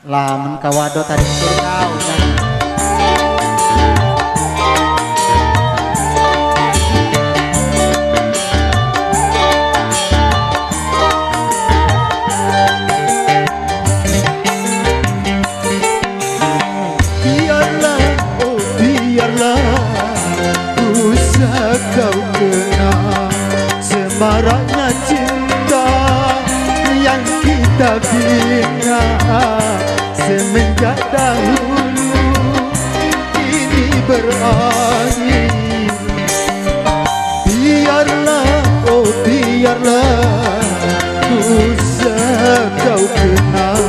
lamun kawado tarik surga udah. Biarlah, oh biarlah, usah kau kenal semaraknya cinta yang kita bina semenjak dahulu ini berakhir. Biarlah, oh biarlah, usah kau kenal.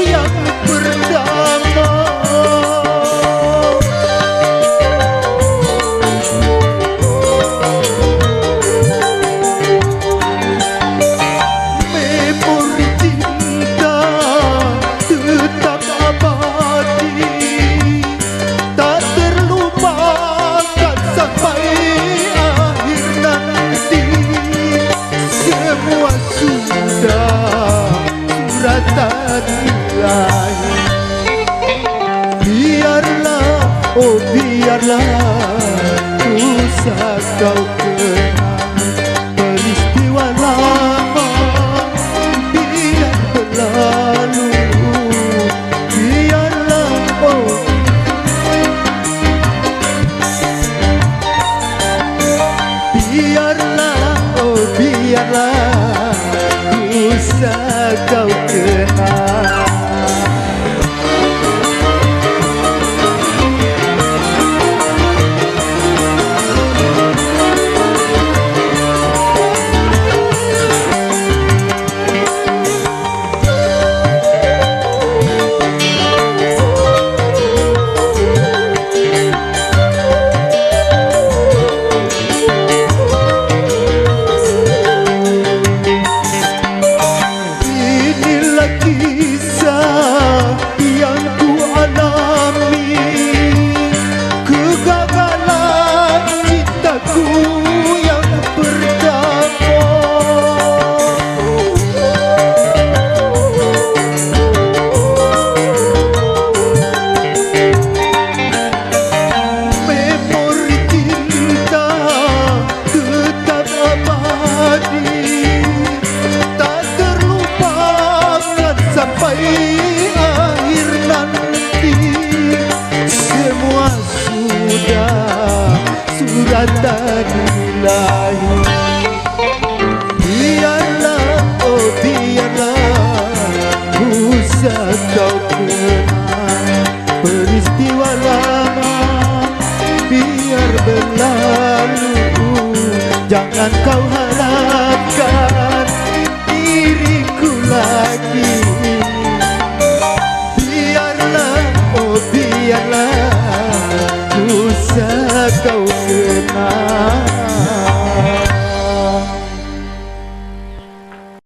Yang pertama memori cinta tetap abadi, tak terlupakan sampai akhir nanti. Semua sudah suratan ilahi. Biarlah, oh biarlah, usah kau kenal peristiwa lama, biar berlalu. Biarlah, oh biarlah, oh biarlah, usah kau kenal. Kisah yang ku alami, kegagalan cintaku yang pertama. Memori cinta tetap abadi, tak terlupakan sampai akhir nanti. Semua sudah suratan ilahi. Biarlah, oh biarlah, usah kau kenal peristiwa lama, biar berlalu. Jangan kau harapkan diriku lagi. Biarlah, oh biarlah, usah kau kenal.